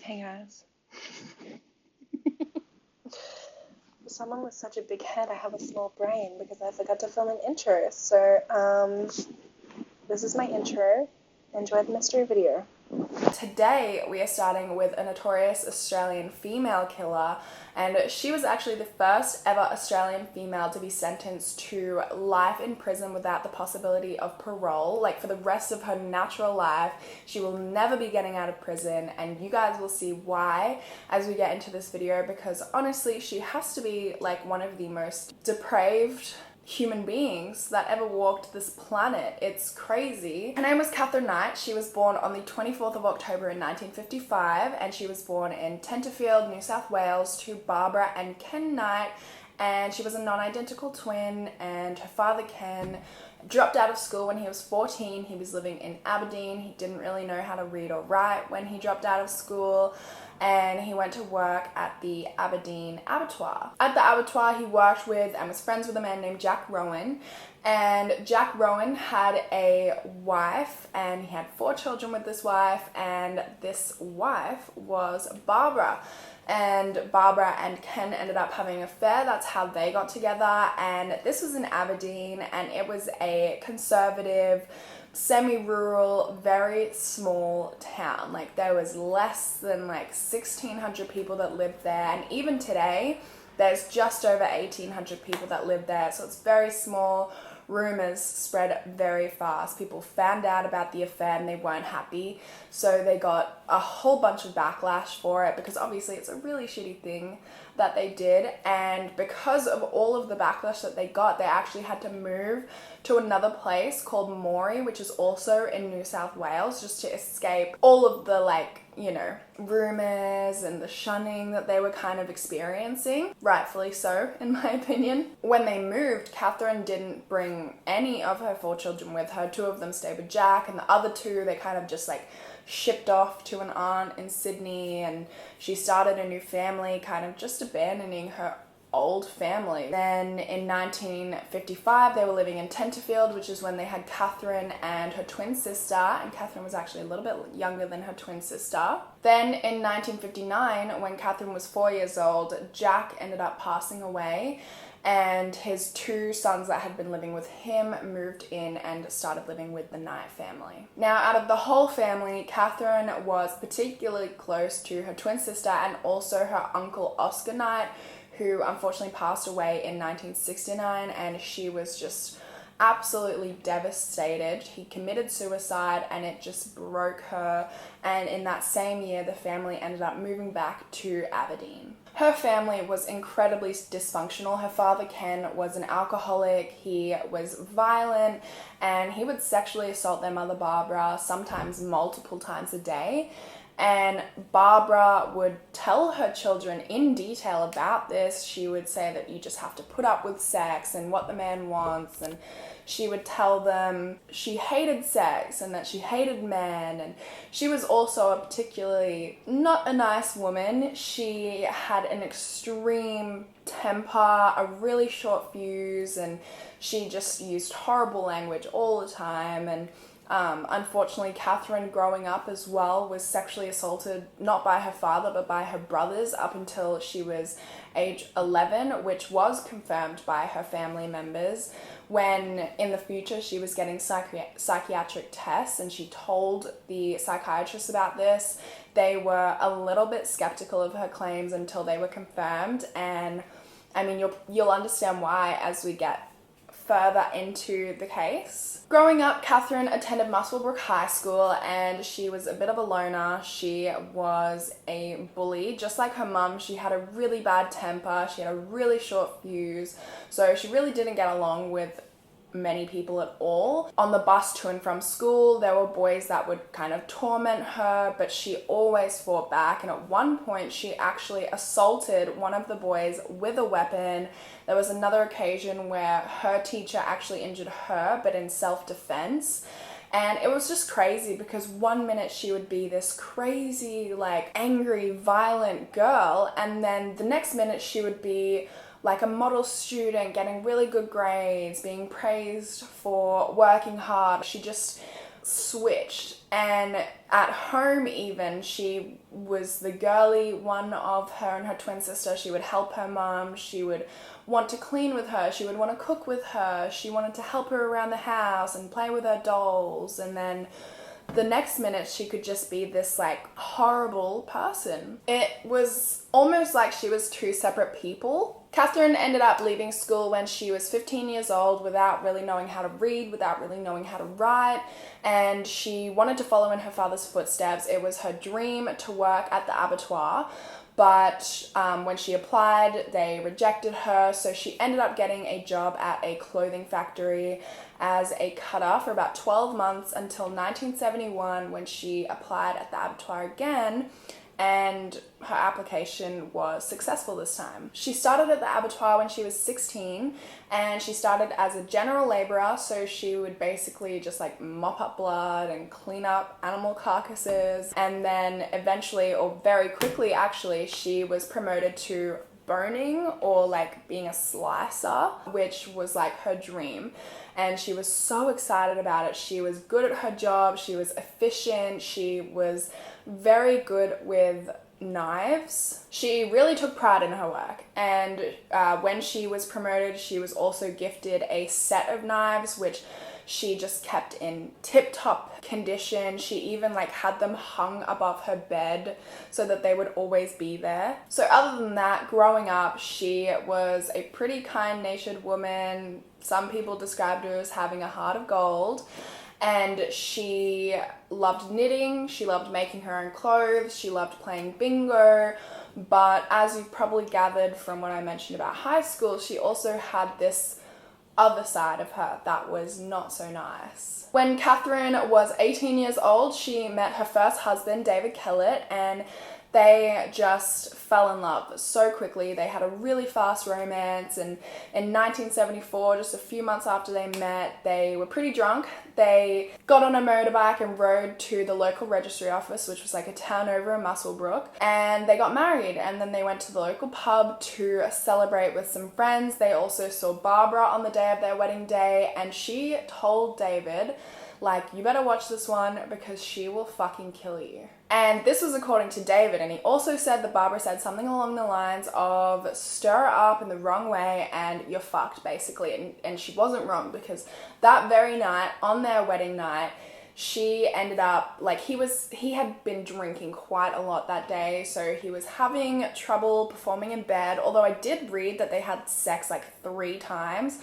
Hey guys. Someone with such a big head, I have a small brain because I forgot to film an intro. So, this is my intro. Enjoy the mystery video. Today we are starting with a notorious Australian female killer, and she was actually the first ever Australian female to be sentenced to life in prison without the possibility of parole. Like, for the rest of her natural life, she will never be getting out of prison, and you guys will see why as we get into this video, because honestly she has to be like one of the most depraved human beings that ever walked this planet. It's crazy. Her name was Catherine Knight. She was born on the 24th of October in 1955, and she was born in Tenterfield, New South Wales, to Barbara and Ken Knight, and she was a non-identical twin, and her father Ken dropped out of school when he was 14. He was living in Aberdeen. He didn't really know how to read or write when he dropped out of school, and he went to work at the Aberdeen abattoir. At the abattoir, he worked with and was friends with a man named Jack Rowan, and Jack Rowan had a wife, and he had 4 children with this wife, and this wife was Barbara. And Barbara and Ken ended up having an affair. That's how they got together, and this was in Aberdeen, and it was a conservative, semi-rural, very small town. Like, there was less than like 1,600 people that lived there, and even today there's just over 1,800 people that live there, so it's very small. Rumors spread very fast. People found out about the affair and they weren't happy, so they got a whole bunch of backlash for it, because obviously it's a really shitty thing that they did, and because of all of the backlash that they got, they actually had to move to another place called Moree, which is also in New South Wales, just to escape all of the, like, you know, rumors and the shunning that they were kind of experiencing. Rightfully so, in my opinion. When they moved, Catherine didn't bring any of her 4 children with her. 2 of them stayed with Jack, and the other 2, they kind of just like shipped off to an aunt in Sydney, and she started a new family, kind of just abandoning her old family. Then in 1955 they were living in Tenterfield, which is when they had Catherine and her twin sister, and Catherine was actually a little bit younger than her twin sister. Then in 1959, when Catherine was 4 years old, Jack ended up passing away, and his 2 sons that had been living with him moved in and started living with the Knight family. Now, out of the whole family, Catherine was particularly close to her twin sister and also her uncle Oscar Knight, who unfortunately passed away in 1969, and she was just absolutely devastated. He committed suicide, and it just broke her, and in that same year the family ended up moving back to Aberdeen. Her family was incredibly dysfunctional. Her father Ken was an alcoholic, he was violent, and he would sexually assault their mother Barbara, sometimes multiple times a day. And Barbara would tell her children in detail about this. She would say that you just have to put up with sex and what the man wants, and she would tell them she hated sex and that she hated men, and she was also a particularly not a nice woman. She had an extreme temper, a really short fuse, and she just used horrible language all the time. And unfortunately, Catherine, growing up as well, was sexually assaulted not by her father but by her brothers up until she was age 11, which was confirmed by her family members when in the future she was getting psychiatric tests, and she told the psychiatrist about this. They were a little bit skeptical of her claims until they were confirmed, and I mean, you'll understand why as we get further into the case. Growing up, Catherine attended Muswellbrook High School, and she was a bit of a loner. She was a bully. Just like her mum, she had a really bad temper, she had a really short fuse, so she really didn't get along with many people at all. On the bus to and from school, there were boys that would kind of torment her, but she always fought back, and at one point she actually assaulted one of the boys with a weapon. There was another occasion where her teacher actually injured her, but in self-defense. And it was just crazy, because one minute she would be this crazy, like, angry, violent girl, and then the next minute she would be like a model student, getting really good grades, being praised for working hard. She just switched, And at home even, she was the girly one of her and her twin sister. She would help her mom. She would want to clean with her. She would want to cook with her. She wanted to help her around the house and play with her dolls. And then the next minute she could just be this like horrible person. It was almost like she was two separate people. Catherine ended up leaving school when she was 15 years old without really knowing how to read, without really knowing how to write, and she wanted to follow in her father's footsteps. It was her dream to work at the abattoir, but when she applied, they rejected her, so she ended up getting a job at a clothing factory as a cutter for about 12 months until 1971 when she applied at the abattoir again, and her application was successful this time. She started at the abattoir when she was 16, and she started as a general laborer, so she would basically just like mop up blood and clean up animal carcasses, and then eventually, or very quickly actually, she was promoted to boning, or like being a slicer, which was like her dream. And she was so excited about it. She was good at her job, she was efficient, she was very good with knives. She really took pride in her work, and when she was promoted, she was also gifted a set of knives which she just kept in tip-top condition. She even like had them hung above her bed so that they would always be there. So other than that, growing up, she was a pretty kind-natured woman. Some people described her as having a heart of gold. And she loved knitting, she loved making her own clothes, she loved playing bingo. But as you've probably gathered from what I mentioned about high school, she also had this other side of her that was not so nice. When Catherine was 18 years old, she met her first husband, David Kellett, and they just fell in love so quickly. They had a really fast romance, and in 1974, just a few months after they met, they were pretty drunk. They got on a motorbike and rode to the local registry office, which was like a town over in Muswellbrook, and they got married, and then they went to the local pub to celebrate with some friends. They also saw Barbara on the day of their wedding day, and she told David, like, you better watch this one because she will fucking kill you. And this was according to David, and he also said that Barbara said something along the lines of stir her up in the wrong way and you're fucked, basically. And she wasn't wrong, because that very night, on their wedding night, she ended up, like, he had been drinking quite a lot that day, so he was having trouble performing in bed, although I did read that they had sex like 3 times.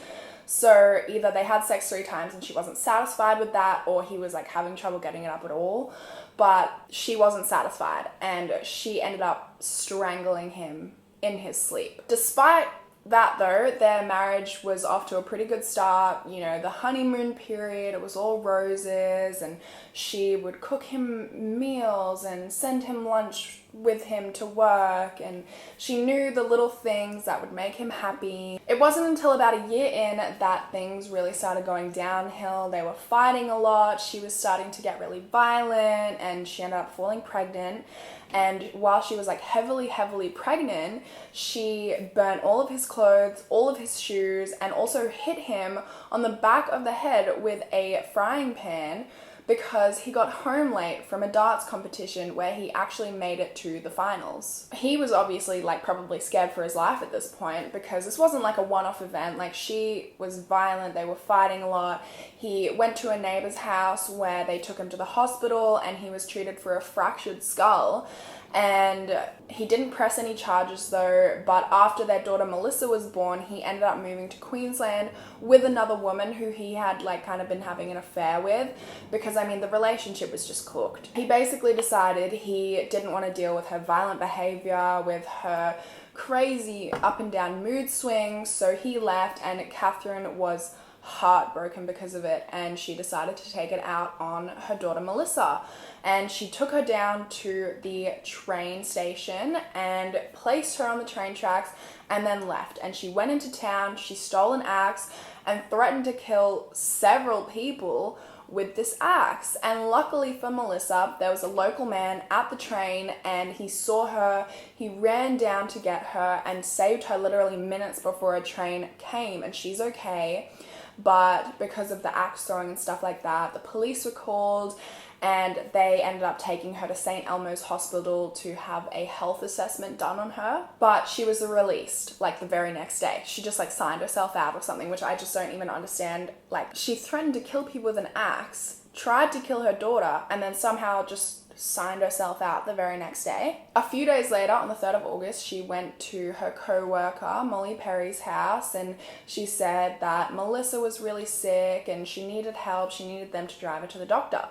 So either they had sex 3 times and she wasn't satisfied with that, or he was like having trouble getting it up at all. But she wasn't satisfied, and she ended up strangling him in his sleep. Despite that though, their marriage was off to a pretty good start. You know, the honeymoon period, it was all roses, and she would cook him meals and send him lunch with him to work, and she knew the little things that would make him happy. It wasn't until about a year in that things really started going downhill. They were fighting a lot, she was starting to get really violent, and she ended up falling pregnant. And while she was like heavily pregnant, she burnt all of his clothes, all of his shoes, and also hit him on the back of the head with a frying pan, because he got home late from a darts competition where he actually made it to the finals. He was obviously like probably scared for his life at this point, because this wasn't like a one-off event. Like, she was violent, they were fighting a lot. He went to a neighbor's house where they took him to the hospital, and he was treated for a fractured skull. And he didn't press any charges though, but after their daughter Melissa was born, he ended up moving to Queensland with another woman who he had like kind of been having an affair with, because I mean the relationship was just cooked. He basically decided he didn't want to deal with her violent behavior, with her crazy up and down mood swings, so he left, and Catherine was heartbroken because of it, and she decided to take it out on her daughter Melissa. And she took her down to the train station and placed her on the train tracks, and then left. And she went into town, she stole an axe and threatened to kill several people with this axe. And luckily for Melissa, there was a local man at the train, and he saw her, he ran down to get her and saved her literally minutes before a train came, and she's okay. But because of the axe throwing and stuff like that, the police were called, and they ended up taking her to St. Elmo's Hospital to have a health assessment done on her. But she was released like the very next day. She just like signed herself out or something, which I just don't even understand. Like, she threatened to kill people with an axe, tried to kill her daughter, and then somehow just signed herself out the very next day. A few days later, on the 3rd of August, she went to her co-worker Molly Perry's house, and she said that Melissa was really sick and she needed help. She needed them to drive her to the doctor.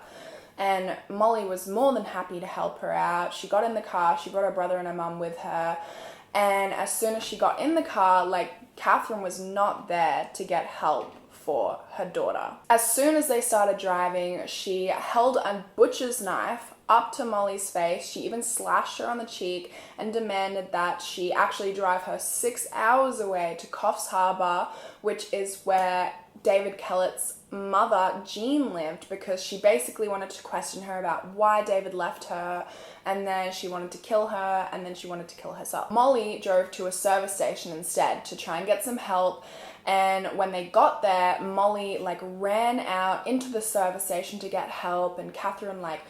And Molly was more than happy to help her out. She got in the car, she brought her brother and her mum with her, and as soon as she got in the car, like, Catherine was not there to get help for her daughter. As soon as they started driving, she held a butcher's knife up to Molly's face. She even slashed her on the cheek and demanded that she actually drive her 6 hours away to Coffs Harbour, which is where David Kellett's mother, Jean, lived, because she basically wanted to question her about why David left her, and then she wanted to kill her, and then she wanted to kill herself. Molly drove to a service station instead to try and get some help, and when they got there, Molly like ran out into the service station to get help, and Catherine like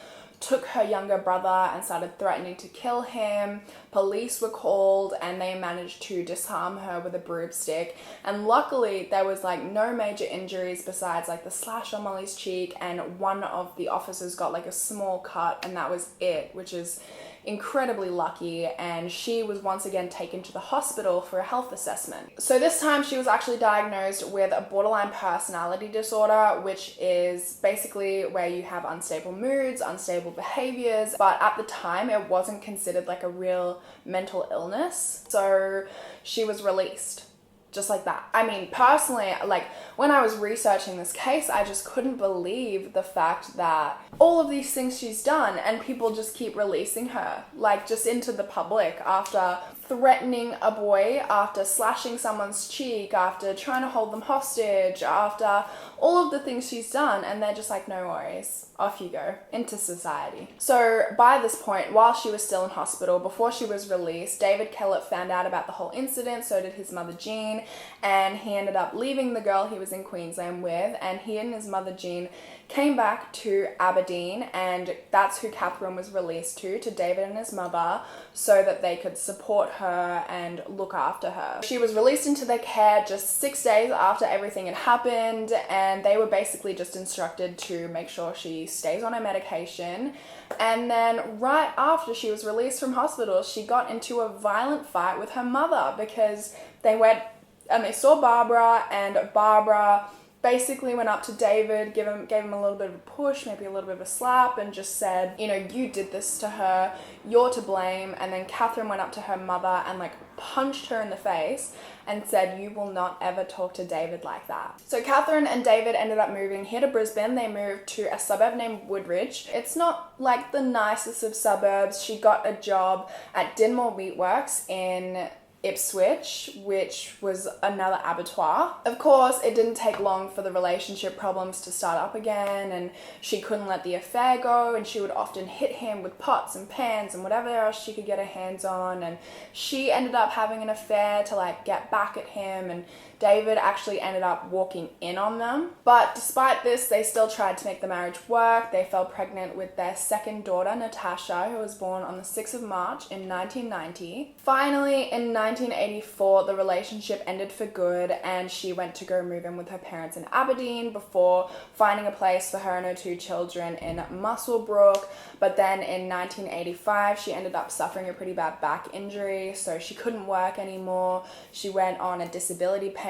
took her younger brother and started threatening to kill him. Police were called and they managed to disarm her with a broomstick. And luckily there was like no major injuries besides like the slash on Molly's cheek, and one of the officers got like a small cut, and that was it, which is incredibly lucky. And she was once again taken to the hospital for a health assessment. So this time she was actually diagnosed with a borderline personality disorder, which is basically where you have unstable moods, unstable behaviors, but at the time it wasn't considered like a real mental illness. So she was released. Just like that. I mean, personally, like, when I was researching this case, I just couldn't believe the fact that all of these things she's done and people just keep releasing her, like, just into the public after threatening a boy, after slashing someone's cheek, after trying to hold them hostage, after all of the things she's done, and they're just like, no worries, off you go, into society. So by this point, while she was still in hospital, before she was released, David Kellett found out about the whole incident, so did his mother Jean, and he ended up leaving the girl he was in Queensland with, and he and his mother Jean came back to Aberdeen, and that's who Catherine was released to David and his mother, so that they could support her and look after her. She was released into their care just 6 days after everything had happened, and they were basically just instructed to make sure she stays on her medication. And then right after she was released from hospital, she got into a violent fight with her mother, because they went and they saw Barbara, and Barbara basically went up to David, gave him a little bit of a push, maybe a little bit of a slap, and just said, you know, you did this to her, you're to blame. And then Catherine went up to her mother and like punched her in the face and said, you will not ever talk to David like that. So Catherine and David ended up moving here to Brisbane. They moved to a suburb named Woodridge. It's not like the nicest of suburbs. She got a job at Dinmore Meatworks in Ipswich, which was another abattoir. Of course, it didn't take long for the relationship problems to start up again, and she couldn't let the affair go, and she would often hit him with pots and pans and whatever else she could get her hands on, and she ended up having an affair to like get back at him, and David actually ended up walking in on them. But despite this, they still tried to make the marriage work. They fell pregnant with their second daughter, Natasha, who was born on the 6th of March in 1990. Finally, in 1984, the relationship ended for good, and she went to go move in with her parents in Aberdeen before finding a place for her and her 2 children in Muswellbrook. But then in 1985, she ended up suffering a pretty bad back injury, so she couldn't work anymore. She went on a disability pension,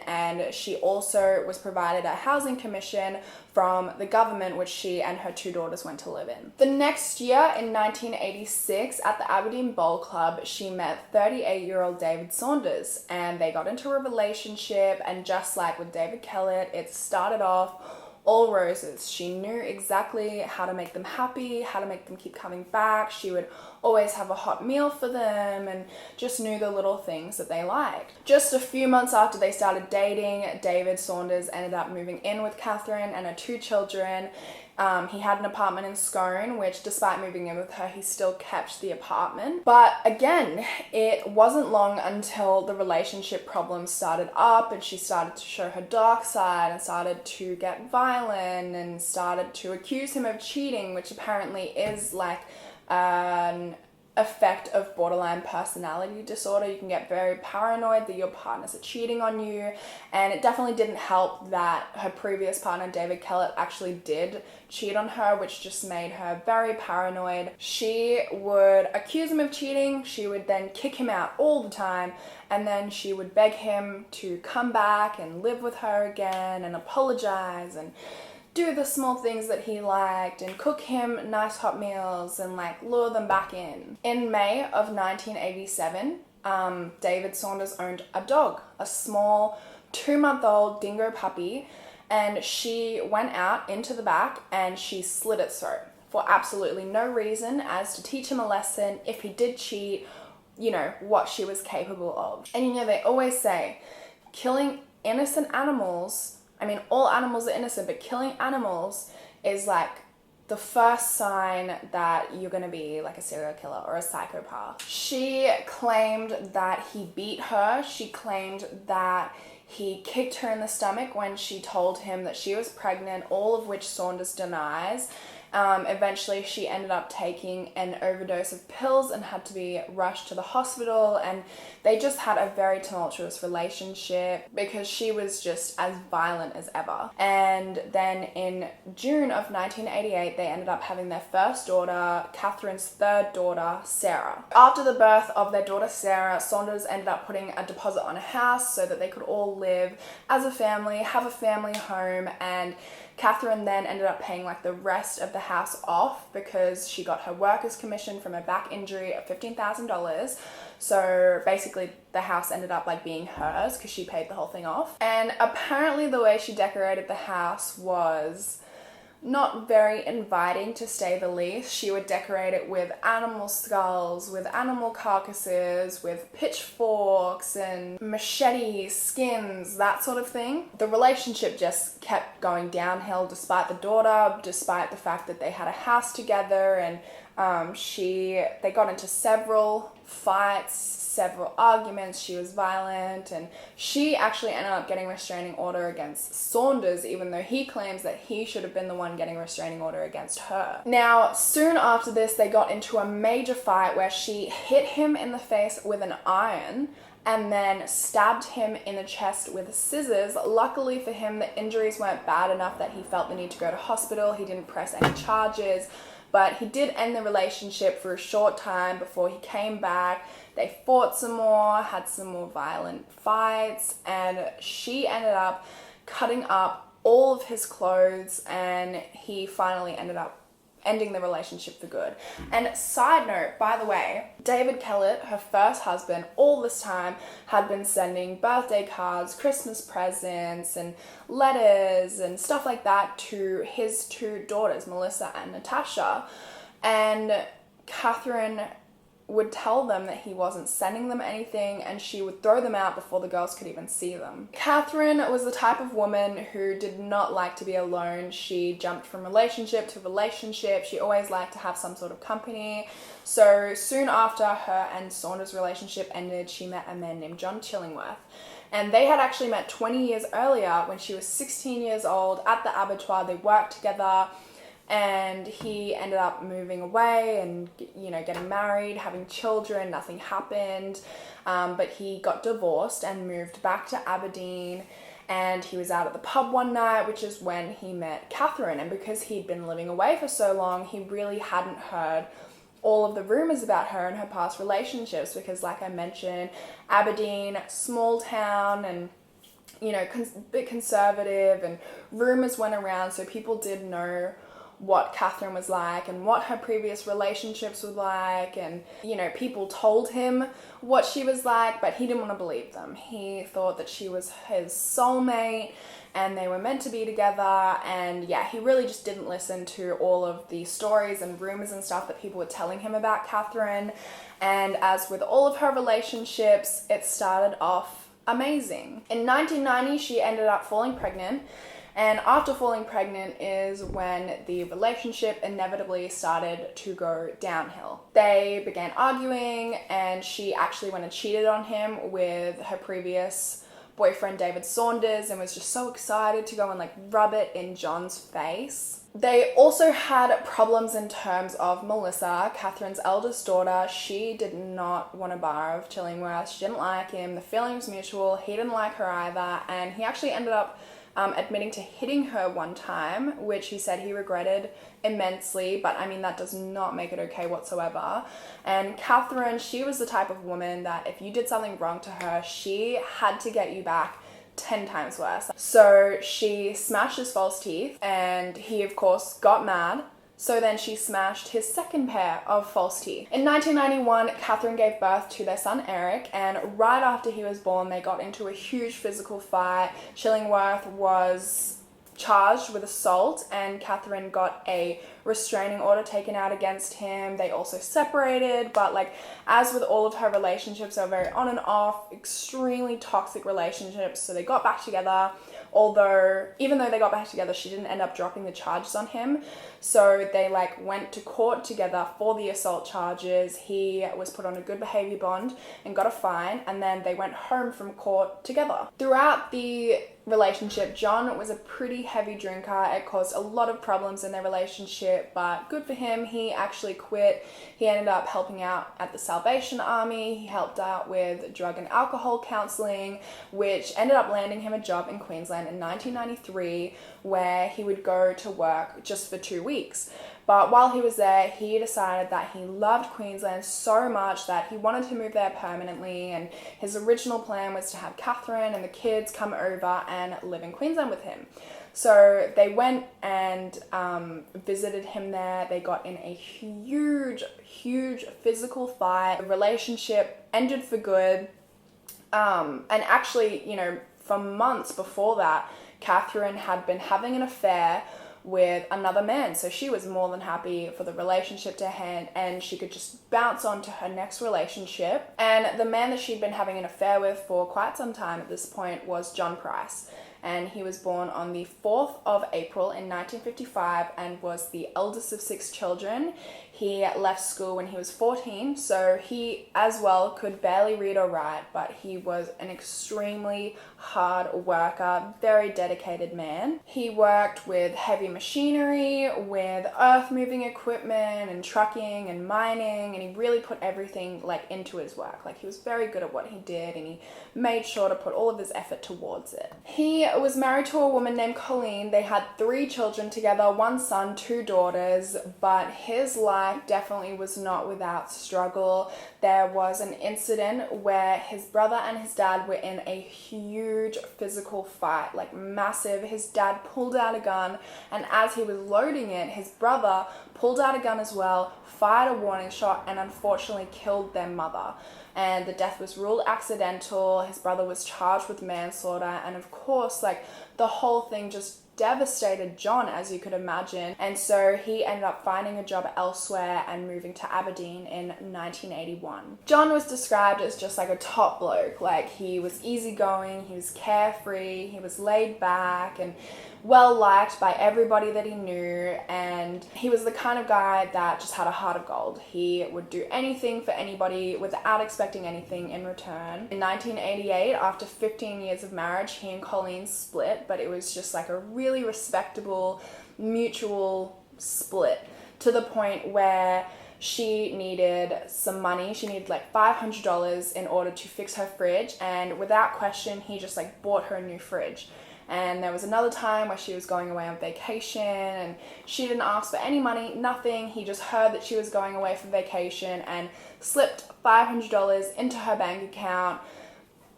and she also was provided a housing commission from the government, which she and her 2 daughters went to live in. The next year, in 1986, at the Aberdeen Bowl Club, she met 38-year-old David Saunders, and they got into a relationship, and just like with David Kellett, it started off all roses. She knew exactly how to make them happy, how to make them keep coming back. She would always have a hot meal for them, and just knew the little things that they liked. Just a few months after they started dating, David Saunders ended up moving in with Catherine and her 2 children. He had an apartment in Scone, which despite moving in with her, he still kept the apartment. But again, it wasn't long until the relationship problems started up and she started to show her dark side and started to get violent and started to accuse him of cheating, which apparently is like an effect of borderline personality disorder. You can get very paranoid that your partners are cheating on you, and it definitely didn't help that her previous partner David Kellett actually did cheat on her, which just made her very paranoid. She would accuse him of cheating, she would then kick him out all the time, and then she would beg him to come back and live with her again and apologize and do the small things that he liked and cook him nice hot meals and like lure them back in. In May of 1987, David Saunders owned a dog, a small 2-month-old dingo puppy, and she went out into the back and she slit its throat for absolutely no reason, as to teach him a lesson if he did cheat, you know, what she was capable of. And you know, they always say killing innocent animals, I mean, all animals are innocent, but killing animals is like the first sign that you're going to be like a serial killer or a psychopath. She claimed that he beat her. She claimed that he kicked her in the stomach when she told him that she was pregnant, all of which Saunders denies. Eventually she ended up taking an overdose of pills and had to be rushed to the hospital, and they just had a very tumultuous relationship because she was just as violent as ever. And then in June of 1988 they ended up having their first daughter, Catherine's third daughter, Sarah. After the birth of their daughter Sarah, Saunders ended up putting a deposit on a house so that they could all live as a family, have a family home, and Catherine then ended up paying like the rest of the house off because she got her workers' commission from a back injury of $15,000. So basically the house ended up like being hers because she paid the whole thing off. And apparently the way she decorated the house was not very inviting, to say the least. She would decorate it with animal skulls, with animal carcasses, with pitchforks and machetes, skins, that sort of thing. The relationship just kept going downhill despite the daughter, despite the fact that they had a house together, and they got into several fights, several arguments. She was violent, and she actually ended up getting a restraining order against Saunders, even though he claims that he should have been the one getting a restraining order against her. Now, soon after this, they got into a major fight where she hit him in the face with an iron and then stabbed him in the chest with scissors. Luckily for him, the injuries weren't bad enough that he felt the need to go to hospital. He didn't press any charges, but he did end the relationship for a short time before he came back. They fought some more, had some more violent fights, and she ended up cutting up all of his clothes, and he finally ended up ending the relationship for good. And side note, by the way, David Kellett, her first husband, all this time had been sending birthday cards, Christmas presents, and letters and stuff like that to his 2 daughters, Melissa and Natasha. And Catherine would tell them that he wasn't sending them anything, and she would throw them out before the girls could even see them. Catherine was the type of woman who did not like to be alone. She jumped from relationship to relationship. She always liked to have some sort of company. So soon after her and Saunders' relationship ended, she met a man named John Chillingworth. And they had actually met 20 years earlier when she was 16 years old at the abattoir. They worked together, and he ended up moving away and, you know, getting married, having children. Nothing happened, but he got divorced and moved back to Aberdeen, and he was out at the pub one night, which is when he met Catherine. And because he'd been living away for so long, he really hadn't heard all of the rumors about her and her past relationships because, like I mentioned, Aberdeen, small town, and you know, a bit conservative, and rumors went around, so people did know what Catherine was like and what her previous relationships were like, and you know, people told him what she was like, but he didn't want to believe them. He thought that she was his soulmate and they were meant to be together, and yeah, he really just didn't listen to all of the stories and rumors and stuff that people were telling him about Catherine. And as with all of her relationships, it started off amazing. In 1990, she ended up falling pregnant, And after falling pregnant is when the relationship inevitably started to go downhill. They began arguing, and she actually went and cheated on him with her previous boyfriend David Saunders, and was just so excited to go and like rub it in John's face. They also had problems in terms of Melissa, Catherine's eldest daughter. She did not want a bar of Chillingworth. She didn't like him. The feeling was mutual. He didn't like her either, and he actually ended up admitting to hitting her one time, which he said he regretted immensely, but I mean, that does not make it okay whatsoever. And Catherine, she was the type of woman that if you did something wrong to her, she had to get you back 10 times worse. So she smashed his false teeth, and he of course got mad. So then she smashed his second pair of false teeth. In 1991, Catherine gave birth to their son Eric, and right after he was born, they got into a huge physical fight. Chillingworth was charged with assault, and Catherine got a restraining order taken out against him. They also separated, but like as with all of her relationships, they were very on and off, extremely toxic relationships. So they got back together, although even though they got back together, she didn't end up dropping the charges on him. So they like went to court together for the assault charges. He was put on a good behavior bond and got a fine, and then they went home from court together. Throughout the relationship, John was a pretty heavy drinker. It caused a lot of problems in their relationship, but good for him, he actually quit. He ended up helping out at the Salvation Army. He helped out with drug and alcohol counselling, which ended up landing him a job in Queensland in 1993, where he would go to work just for 2 weeks. But while he was there, he decided that he loved Queensland so much that he wanted to move there permanently, and his original plan was to have Catherine and the kids come over and live in Queensland with him. So they went and visited him there. They got in a huge physical fight. The relationship ended for good. And actually, you know, for months before that, Catherine had been having an affair with another man, so she was more than happy for the relationship to end, and she could just bounce on to her next relationship. And the man that she'd been having an affair with for quite some time at this point was John Price, and he was born on the 4th of April in 1955 and was the eldest of 6 children. He left school when he was 14, so he as well could barely read or write, but he was an extremely hard worker, very dedicated man. He worked with heavy machinery, with earth moving equipment and trucking and mining, and he really put everything like into his work. Like, he was very good at what he did, and he made sure to put all of his effort towards it. He was married to a woman named Colleen. They had 3 children together, 1 son, 2 daughters, but his life definitely was not without struggle. There was an incident where his brother and his dad were in a huge physical fight, like massive. His dad pulled out a gun, and as he was loading it, his brother pulled out a gun as well, fired a warning shot, and unfortunately killed their mother. And the death was ruled accidental. His brother was charged with manslaughter, and of course, like, the whole thing just devastated John, as you could imagine. And so he ended up finding a job elsewhere and moving to Aberdeen in 1981. John was described as just like a top bloke. Like, he was easygoing, he was carefree, he was laid back and well liked by everybody that he knew, and he was the kind of guy that just had a heart of gold. He would do anything for anybody without expecting anything in return. In 1988, after 15 years of marriage, he and Colleen split, but it was just like a really respectable, mutual split, to the point where she needed some money. She needed like $500 in order to fix her fridge, and without question, he just like bought her a new fridge. And there was another time where she was going away on vacation, and she didn't ask for any money, nothing. He just heard that she was going away for vacation and slipped $500 into her bank account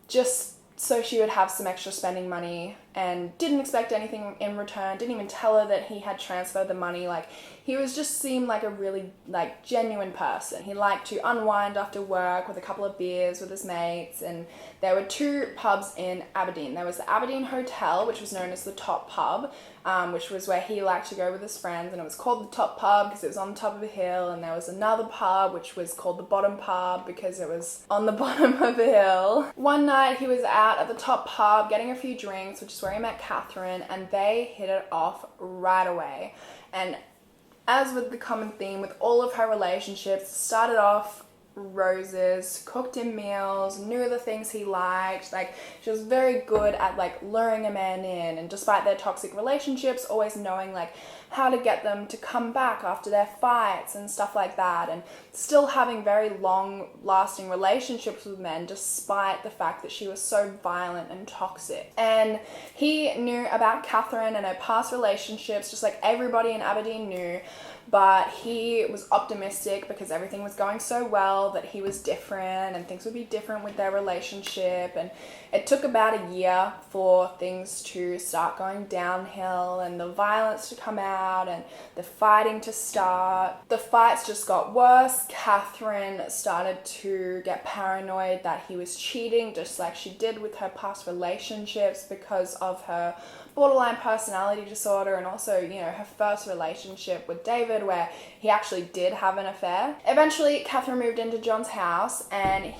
just so she would have some extra spending money, and didn't expect anything in return, didn't even tell her that he had transferred the money. Like, he was just seemed like a really like genuine person. He liked to unwind after work with a couple of beers with his mates, and there were 2 pubs in Aberdeen. There was the Aberdeen Hotel, which was known as the Top Pub, which was where he liked to go with his friends, and it was called the Top Pub because it was on the top of a hill. And there was another pub which was called the Bottom Pub because it was on the bottom of the hill. One night he was out at the Top Pub getting a few drinks, which is is where he met Catherine, and they hit it off right away. And as with the common theme with all of her relationships, started off roses, cooked him meals, knew the things he liked. Like, she was very good at like luring a man in, and despite their toxic relationships, always knowing like how to get them to come back after their fights and stuff like that, and still having very long lasting relationships with men despite the fact that she was so violent and toxic. And he knew about Catherine and her past relationships just like everybody in Aberdeen knew, but he was optimistic because everything was going so well that he was different and things would be different with their relationship. And it took about a year for things to start going downhill and the violence to come out and the fighting to start. The fights just got worse. Catherine started to get paranoid that he was cheating, just like she did with her past relationships, because of her borderline personality disorder, and also, you know, her first relationship with David where he actually did have an affair. Eventually, Catherine moved into John's house, and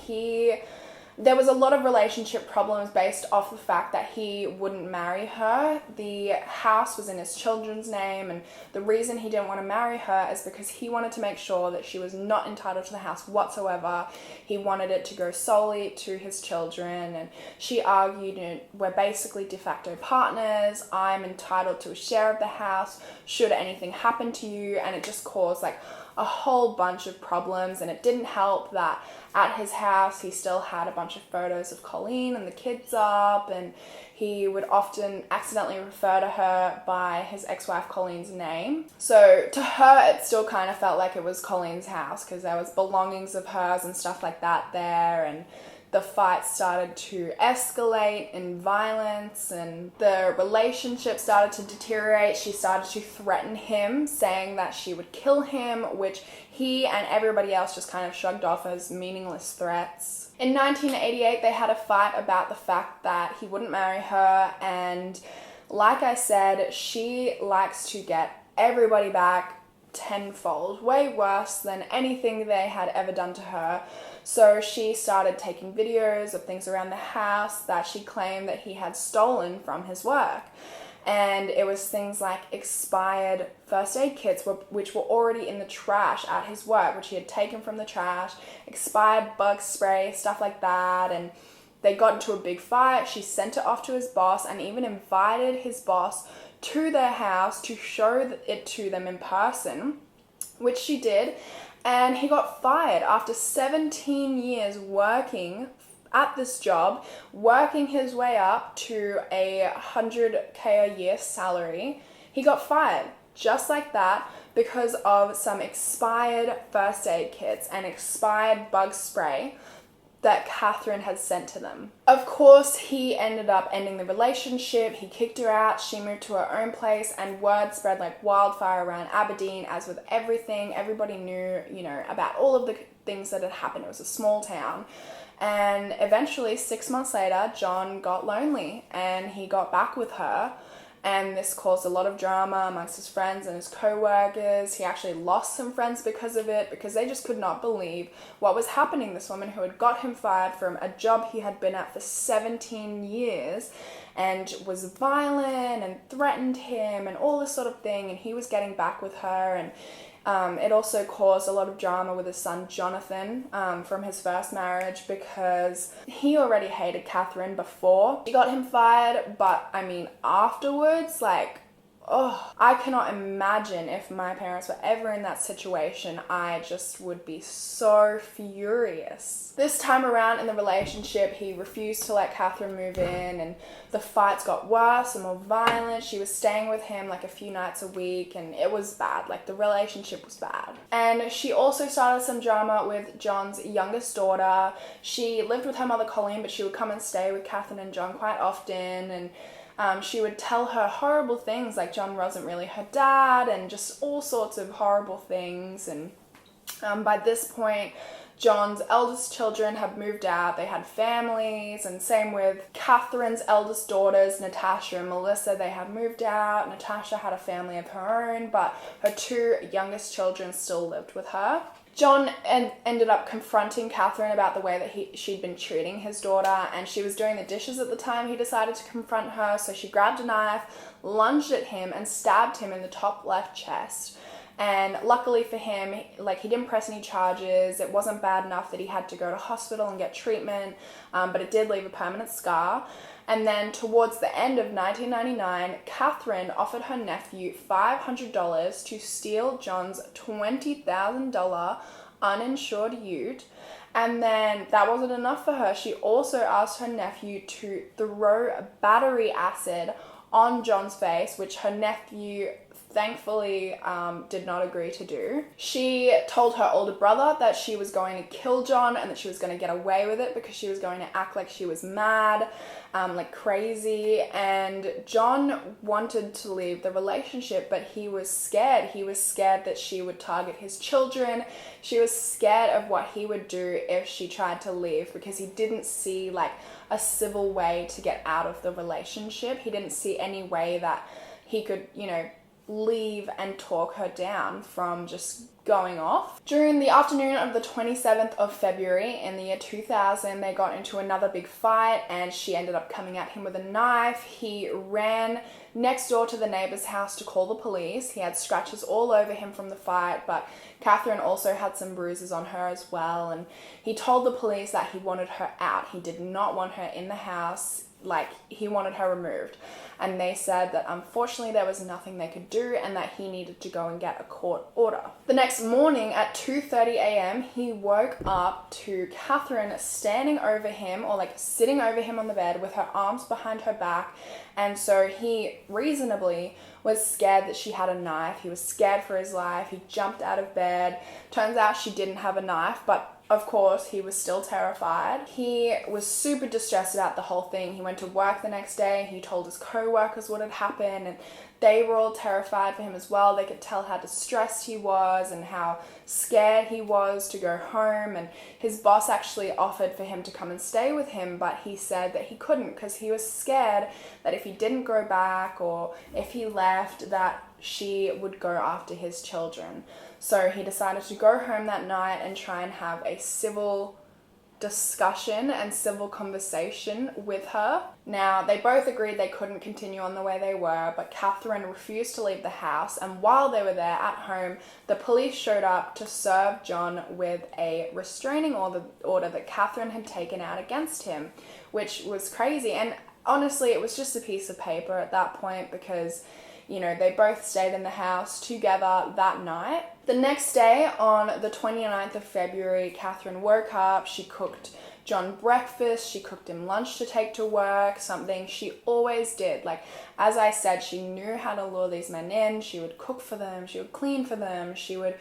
there was a lot of relationship problems based off the fact that he wouldn't marry her. The house was in his children's name, and the reason he didn't want to marry her is because he wanted to make sure that she was not entitled to the house whatsoever. He wanted it to go solely to his children, and she argued, we're basically de facto partners, I'm entitled to a share of the house should anything happen to you, and it just caused like a whole bunch of problems. And it didn't help that at his house he still had a bunch of photos of Colleen and the kids up, and he would often accidentally refer to her by his ex-wife Colleen's name. So to her it still kind of felt like it was Colleen's house because there was belongings of hers and stuff like that there, and the fight started to escalate in violence and the relationship started to deteriorate. She started to threaten him, saying that she would kill him, which he and everybody else just kind of shrugged off as meaningless threats. In 1988, they had a fight about the fact that he wouldn't marry her, and like I said, she likes to get everybody back tenfold, way worse than anything they had ever done to her. So she started taking videos of things around the house that she claimed that he had stolen from his work. And it was things like expired first aid kits, which were already in the trash at his work, which he had taken from the trash, expired bug spray, stuff like that. And they got into a big fight. She sent it off to his boss and even invited his boss to their house to show it to them in person, which she did. And he got fired after 17 years working at this job, working his way up to a 100K a year salary. He got fired just like that because of some expired first aid kits and expired bug spray that Catherine had sent to them. Of course, he ended up ending the relationship. He kicked her out. She moved to her own place, and word spread like wildfire around Aberdeen. As with everything, everybody knew, about all of the things that had happened. It was a small town. And eventually, 6 months later, John got lonely and he got back with her. And this caused a lot of drama amongst his friends and his co-workers. He actually lost some friends because of it, because they just could not believe what was happening. This woman who had got him fired from a job he had been at for 17 years and was violent and threatened him and all this sort of thing. And he was getting back with her, and it also caused a lot of drama with his son Jonathan from his first marriage, because he already hated Catherine before he got him fired, but afterwards, I cannot imagine if my parents were ever in that situation. I just would be so furious. This time around in the relationship, he refused to let Catherine move in, and the fights got worse and more violent. She was staying with him a few nights a week, and it was bad. The relationship was bad. And she also started some drama with John's youngest daughter. She lived with her mother Colleen, but she would come and stay with Catherine and John quite often, and she would tell her horrible things like John wasn't really her dad and just all sorts of horrible things. And by this point, John's eldest children had moved out, they had families, and same with Catherine's eldest daughters, Natasha and Melissa, they had moved out. Natasha had a family of her own, but her 2 youngest children still lived with her. John ended up confronting Catherine about the way that she'd been treating his daughter, and she was doing the dishes at the time he decided to confront her, so she grabbed a knife, lunged at him, and stabbed him in the top left chest. And luckily for him, he didn't press any charges. It wasn't bad enough that he had to go to hospital and get treatment, but it did leave a permanent scar. And then towards the end of 1999, Catherine offered her nephew $500 to steal John's $20,000 uninsured ute. And then that wasn't enough for her. She also asked her nephew to throw battery acid on John's face, which her nephew thankfully did not agree to do. She told her older brother that she was going to kill John and that she was going to get away with it because she was going to act like she was mad, like crazy. And John wanted to leave the relationship, but he was scared. He was scared that she would target his children. She was scared of what he would do if she tried to leave, because he didn't see a civil way to get out of the relationship. He didn't see any way that he could, leave and talk her down from just going off. During the afternoon of the 27th of February in the year 2000, they got into another big fight and she ended up coming at him with a knife. He ran next door to the neighbor's house to call the police. He had scratches all over him from the fight, but Catherine also had some bruises on her as well, and he told the police that he wanted her out. He did not want her in the house. He wanted her removed. And they said that unfortunately there was nothing they could do and that he needed to go and get a court order. The next morning at 2:30 a.m. he woke up to Catherine standing over him, or sitting over him on the bed with her arms behind her back. And so he reasonably was scared that she had a knife. He was scared for his life. He jumped out of bed. Turns out she didn't have a knife, but of course, he was still terrified. He was super distressed about the whole thing. He went to work the next day. He told his co-workers what had happened, and they were all terrified for him as well. They could tell how distressed he was and how scared he was to go home. And his boss actually offered for him to come and stay with him, but he said that he couldn't because he was scared that if he didn't go back or if he left, that she would go after his children. So he decided to go home that night and try and have a civil discussion and civil conversation with her. Now, they both agreed they couldn't continue on the way they were, but Catherine refused to leave the house, and while they were there at home, the police showed up to serve John with a restraining order that Catherine had taken out against him, which was crazy. And honestly, it was just a piece of paper at that point because they both stayed in the house together that night. The next day, on the 29th of February, Catherine woke up. She cooked John breakfast. She cooked him lunch to take to work, something she always did. As I said, she knew how to lure these men in. She would cook for them. She would clean for them. She would,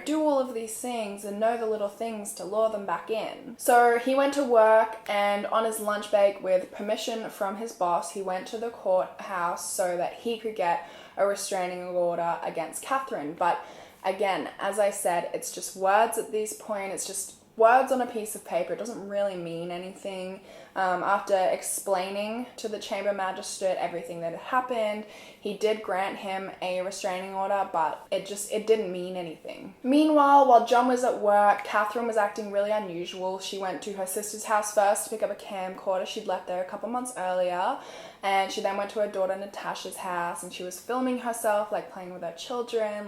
do all of these things and know the little things to lure them back in. So he went to work, and on his lunch break, with permission from his boss, he went to the courthouse so that he could get a restraining order against Catherine. But again, as I said, it's just words at this point. It's just words on a piece of paper. It doesn't really mean anything. After explaining to the chamber magistrate everything that had happened, he did grant him a restraining order, but it didn't mean anything. Meanwhile, while John was at work, Catherine was acting really unusual. She went to her sister's house first to pick up a camcorder. She'd left there a couple months earlier, and she then went to her daughter Natasha's house, and she was filming herself, playing with her children,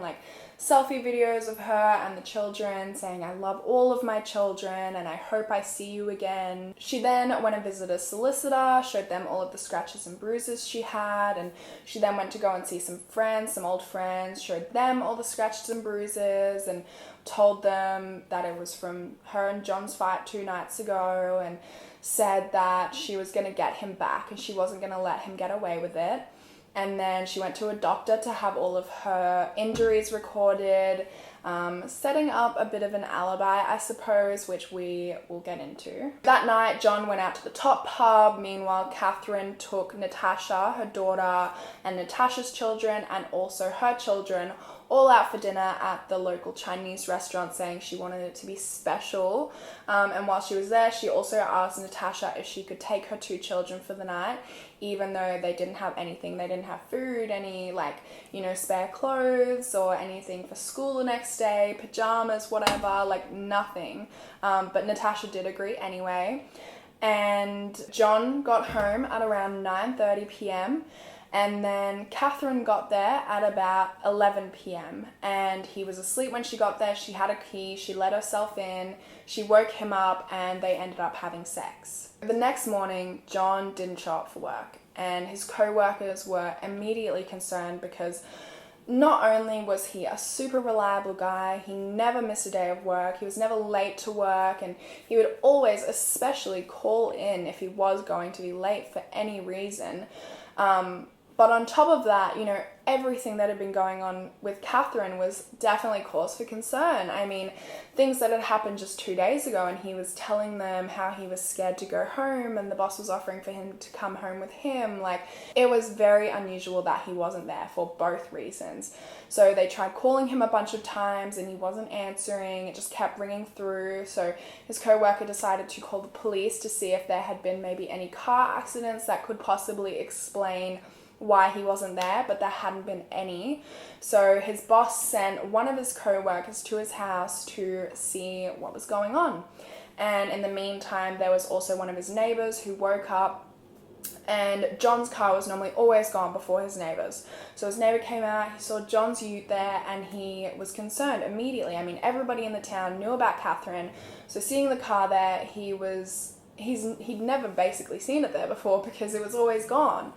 selfie videos of her and the children, saying, "I love all of my children and I hope I see you again." She then went and visited a solicitor, showed them all of the scratches and bruises she had, and she then went to go and see some old friends, showed them all the scratches and bruises, and told them that it was from her and John's fight 2 nights ago, and said that she was going to get him back and she wasn't going to let him get away with it. And then she went to a doctor to have all of her injuries recorded, setting up a bit of an alibi, I suppose, which we will get into. That night, John went out to the top pub. Meanwhile, Catherine took Natasha, her daughter, and Natasha's children, and also her children, all out for dinner at the local Chinese restaurant, saying she wanted it to be special. And while she was there, she also asked Natasha if she could take her 2 children for the night, even though they didn't have anything. They didn't have food, any spare clothes or anything for school the next day, pajamas, whatever, nothing. But Natasha did agree anyway. And John got home at around 9:30 p.m. And then Catherine got there at about 11 p.m. and he was asleep when she got there. She had a key, she let herself in, she woke him up, and they ended up having sex. The next morning, John didn't show up for work, and his co-workers were immediately concerned because not only was he a super reliable guy, he never missed a day of work, he was never late to work, and he would always especially call in if he was going to be late for any reason. But on top of that, everything that had been going on with Catherine was definitely cause for concern. I mean, things that had happened just 2 days ago, and he was telling them how he was scared to go home and the boss was offering for him to come home with him. It was very unusual that he wasn't there for both reasons. So they tried calling him a bunch of times and he wasn't answering. It just kept ringing through. So his co-worker decided to call the police to see if there had been maybe any car accidents that could possibly explain why he wasn't there, but there hadn't been any. So his boss sent one of his co-workers to his house to see what was going on. And in the meantime, there was also one of his neighbors who woke up, and John's car was normally always gone before his neighbor's. So his neighbor came out, he saw John's ute there, and he was concerned immediately. I mean, everybody in the town knew about Catherine, so seeing the car there, he'd never basically seen it there before because it was always gone.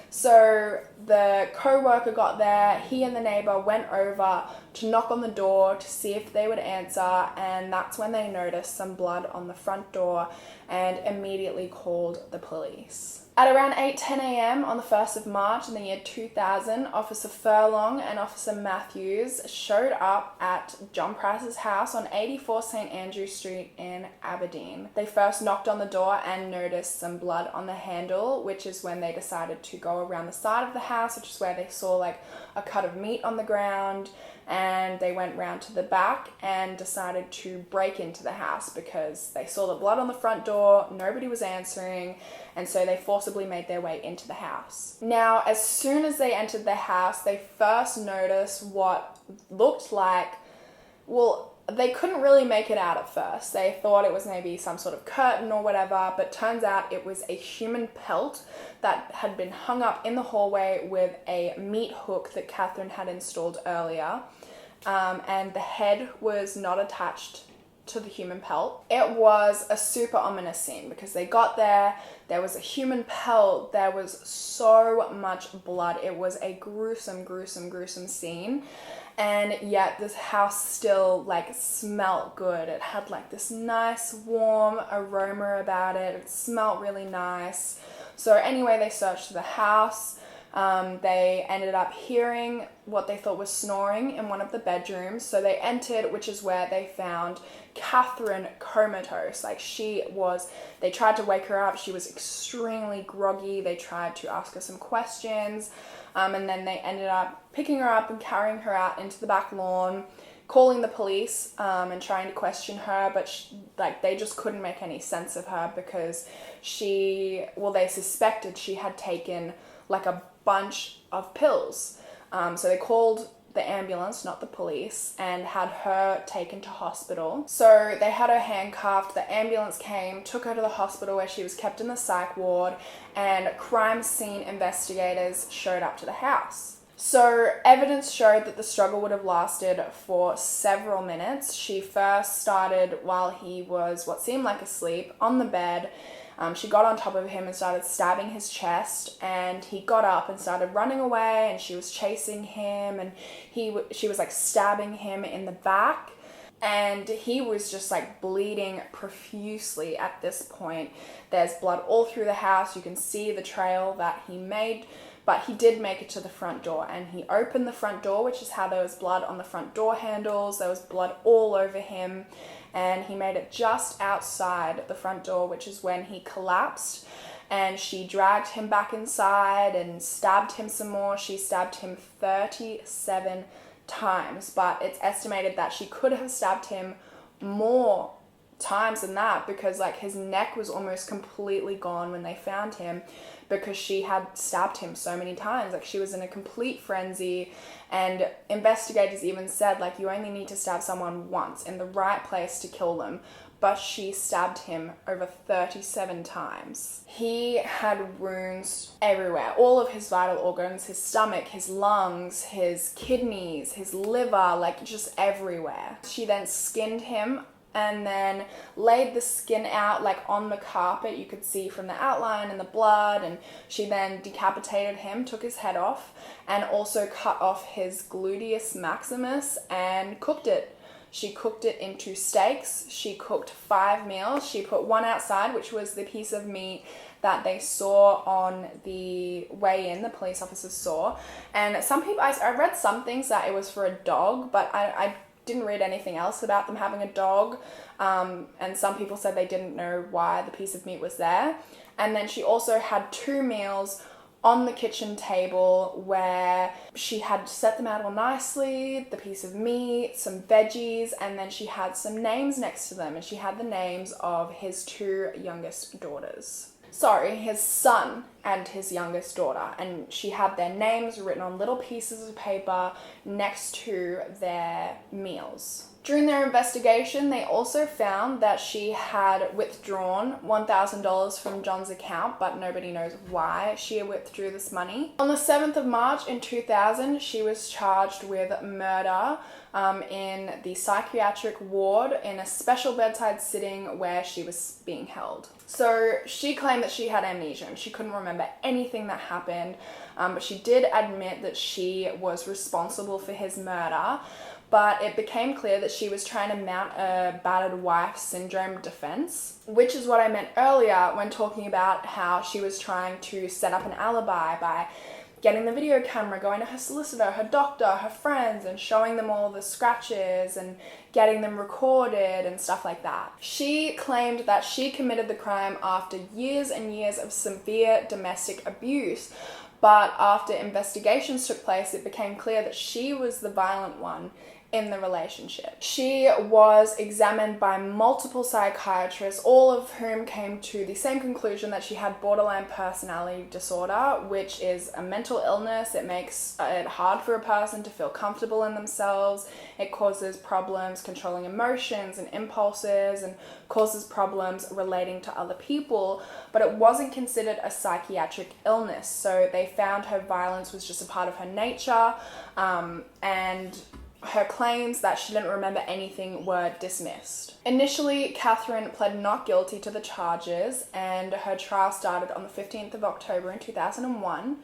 So the co-worker got there, he and the neighbor went over to knock on the door to see if they would answer, and that's when they noticed some blood on the front door and immediately called the police. At around 8:10 a.m. on the 1st of March in the year 2000, Officer Furlong and Officer Matthews showed up at John Price's house on 84 St. Andrew Street in Aberdeen. They first knocked on the door and noticed some blood on the handle, which is when they decided to go around the side of the house, which is where they saw a cut of meat on the ground, and they went round to the back and decided to break into the house because they saw the blood on the front door, nobody was answering, and so they forcibly made their way into the house. Now, as soon as they entered the house, they first noticed what looked like, they couldn't really make it out at first. They thought it was maybe some sort of curtain or whatever, but turns out it was a human pelt that had been hung up in the hallway with a meat hook that Catherine had installed earlier. And the head was not attached to the human pelt. It was a super ominous scene because they got there was a human pelt, there was so much blood. It was a gruesome scene. And yet this house still smelled good. It had this nice warm aroma about it. It smelled really nice. So anyway, they searched the house. They ended up hearing what they thought was snoring in one of the bedrooms. So they entered, which is where they found Catherine comatose. They tried to wake her up. She was extremely groggy. They tried to ask her some questions. And then they ended up picking her up and carrying her out into the back lawn, calling the police and trying to question her, but they just couldn't make any sense of her because they suspected she had taken a bunch of pills. So they called the ambulance, not the police, and had her taken to hospital. So they had her handcuffed, the ambulance came, took her to the hospital where she was kept in the psych ward, and crime scene investigators showed up to the house. So evidence showed that the struggle would have lasted for several minutes. She first started while he was what seemed like asleep on the bed. She got on top of him and started stabbing his chest, and he got up and started running away, and she was chasing him, and she was stabbing him in the back, and he was just bleeding profusely at this point. There's blood all through the house. You can see the trail that he made, but he did make it to the front door, and he opened the front door, which is how there was blood on the front door handles. There was blood all over him, and he made it just outside the front door, which is when he collapsed, and she dragged him back inside and stabbed him some more. She stabbed him 37 times, but it's estimated that she could have stabbed him more times than that, because like his neck was almost completely gone when they found him, because she had stabbed him so many times. Like, she was in a complete frenzy, and investigators even said, like, you only need to stab someone once in the right place to kill them, but she stabbed him over 37 times. He had wounds everywhere, all of his vital organs, his stomach, his lungs, his kidneys, his liver, like just everywhere. She then skinned him and then laid the skin out like on the carpet. You could see from the outline and the blood, and she then decapitated him, took his head off, and also cut off his gluteus maximus and cooked it. She cooked it into steaks. She cooked 5 meals. She put one outside, which was the piece of meat that they saw on the way in, the police officers saw. And some people, I read some things that it was for a dog, but I didn't read anything else about them having a dog, and some people said they didn't know why the piece of meat was there. And then she also had 2 meals on the kitchen table where she had set them out all nicely, the piece of meat, some veggies, and then she had some names next to them, and she had the names of his 2 youngest daughters. Sorry, his son and his youngest daughter, and she had their names written on little pieces of paper next to their meals. During their investigation, they also found that she had withdrawn $1,000 from John's account, but nobody knows why she withdrew this money. On the 7th of March in 2000, she was charged with murder in the psychiatric ward in a special bedside sitting where she was being held. So she claimed that she had amnesia and she couldn't remember anything that happened, but she did admit that she was responsible for his murder. But it became clear that she was trying to mount a battered wife syndrome defense, which is what I meant earlier when talking about how she was trying to set up an alibi by getting the video camera, going to her solicitor, her doctor, her friends, and showing them all the scratches and getting them recorded and stuff like that. She claimed that she committed the crime after years and years of severe domestic abuse, but after investigations took place, it became clear that she was the violent one in the relationship. She was examined by multiple psychiatrists, all of whom came to the same conclusion that she had borderline personality disorder, which is a mental illness. It makes it hard for a person to feel comfortable in themselves. It causes problems controlling emotions and impulses, and causes problems relating to other people, but it wasn't considered a psychiatric illness. So they found her violence was just a part of her nature, and her claims that she didn't remember anything were dismissed. Initially, Catherine pled not guilty to the charges, and her trial started on the 15th of October in 2001.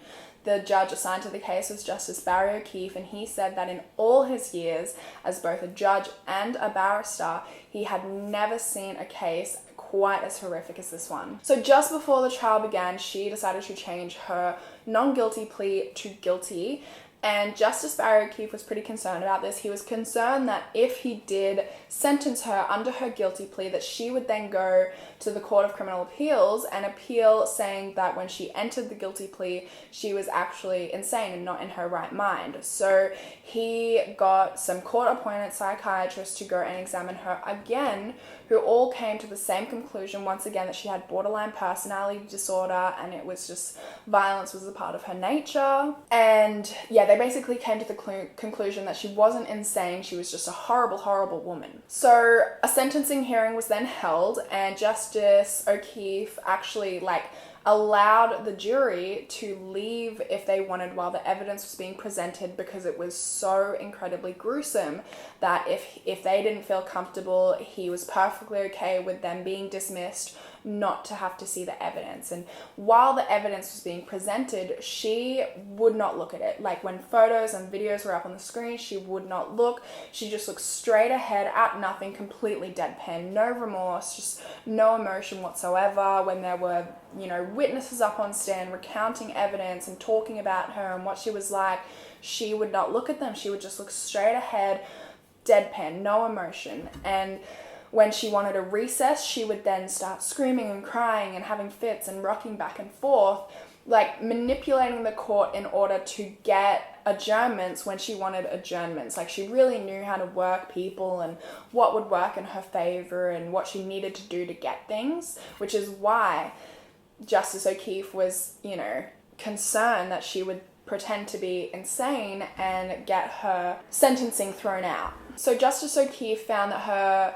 The judge assigned to the case was Justice Barry O'Keefe, and he said that in all his years as both a judge and a barrister, he had never seen a case quite as horrific as this one. So just before the trial began, she decided to change her non-guilty plea to guilty. And Justice Barry O'Keefe was pretty concerned about this. He was concerned that if he did sentence her under her guilty plea, that she would then go to the Court of Criminal Appeals and appeal, saying that when she entered the guilty plea, she was actually insane and not in her right mind. So he got some court-appointed psychiatrists to go and examine her again, who all came to the same conclusion, once again, that she had borderline personality disorder, and it was just violence was a part of her nature. And yeah, they basically came to the conclusion that she wasn't insane, she was just a horrible, horrible woman. So a sentencing hearing was then held, and Justice O'Keefe actually allowed the jury to leave if they wanted while the evidence was being presented, because it was so incredibly gruesome that if they didn't feel comfortable, he was perfectly okay with them being dismissed, not to have to see the evidence. And while the evidence was being presented, she would not look at it. Like, when photos and videos were up on the screen, she would not look. She just looked straight ahead at nothing, completely deadpan, no remorse, just no emotion whatsoever. When there were, witnesses up on stand recounting evidence and talking about her and what she was like, she would not look at them. She would just look straight ahead, deadpan, no emotion. And when she wanted a recess, she would then start screaming and crying and having fits and rocking back and forth, manipulating the court in order to get adjournments when she wanted adjournments. Like, she really knew how to work people and what would work in her favor and what she needed to do to get things, which is why Justice O'Keefe was, you know, concerned that she would pretend to be insane and get her sentencing thrown out. So Justice O'Keefe found that her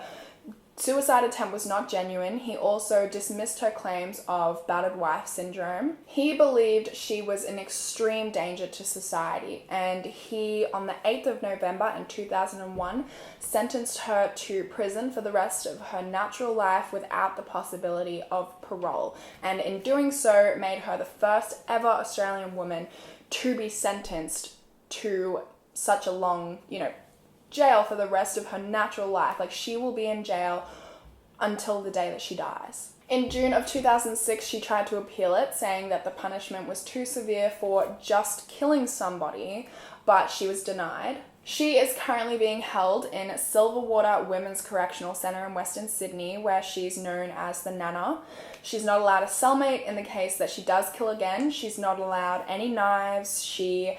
suicide attempt was not genuine. He also dismissed her claims of battered wife syndrome. He believed she was an extreme danger to society, and he, on the 8th of November in 2001, sentenced her to prison for the rest of her natural life without the possibility of parole, and in doing so made her the first ever Australian woman to be sentenced to such a long, you know, jail for the rest of her natural life. Like, she will be in jail until the day that she dies. In June of 2006, she tried to appeal it, saying that the punishment was too severe for just killing somebody, but she was denied. She is currently being held in Silverwater Women's Correctional Centre in Western Sydney, where she's known as the Nana. She's not allowed a cellmate in the case that she does kill again. She's not allowed any knives. She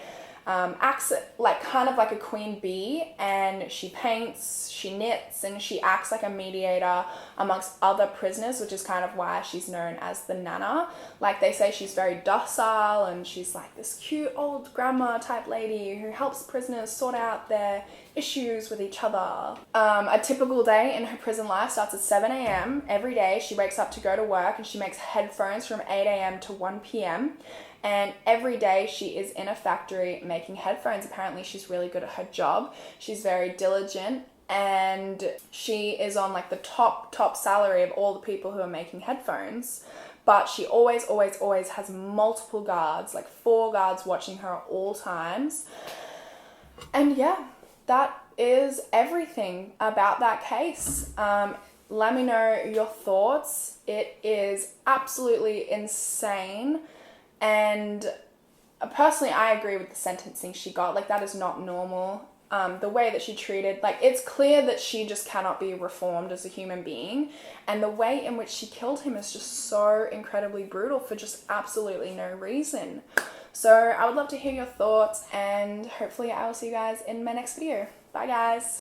acts like kind of like a queen bee, and she paints, she knits, and she acts like a mediator amongst other prisoners, which is kind of why she's known as the Nana. Like, they say she's very docile, and she's like this cute old grandma type lady who helps prisoners sort out their issues with each other. A typical day in her prison life starts at 7 a.m. every day. She wakes up to go to work, and she makes headphones from 8 a.m. to 1 p.m. And every day she is in a factory making headphones. Apparently she's really good at her job. She's very diligent, and she is on like the top salary of all the people who are making headphones. But she always has multiple guards, like 4 guards watching her at all times. And yeah, that is everything about that case. Let me know your thoughts. It is absolutely insane. And personally, I agree with the sentencing she got. Like, that is not normal. The way that she treated, like, it's clear that she just cannot be reformed as a human being. And the way in which she killed him is just so incredibly brutal for just absolutely no reason. So I would love to hear your thoughts, and hopefully I will see you guys in my next video. Bye, guys.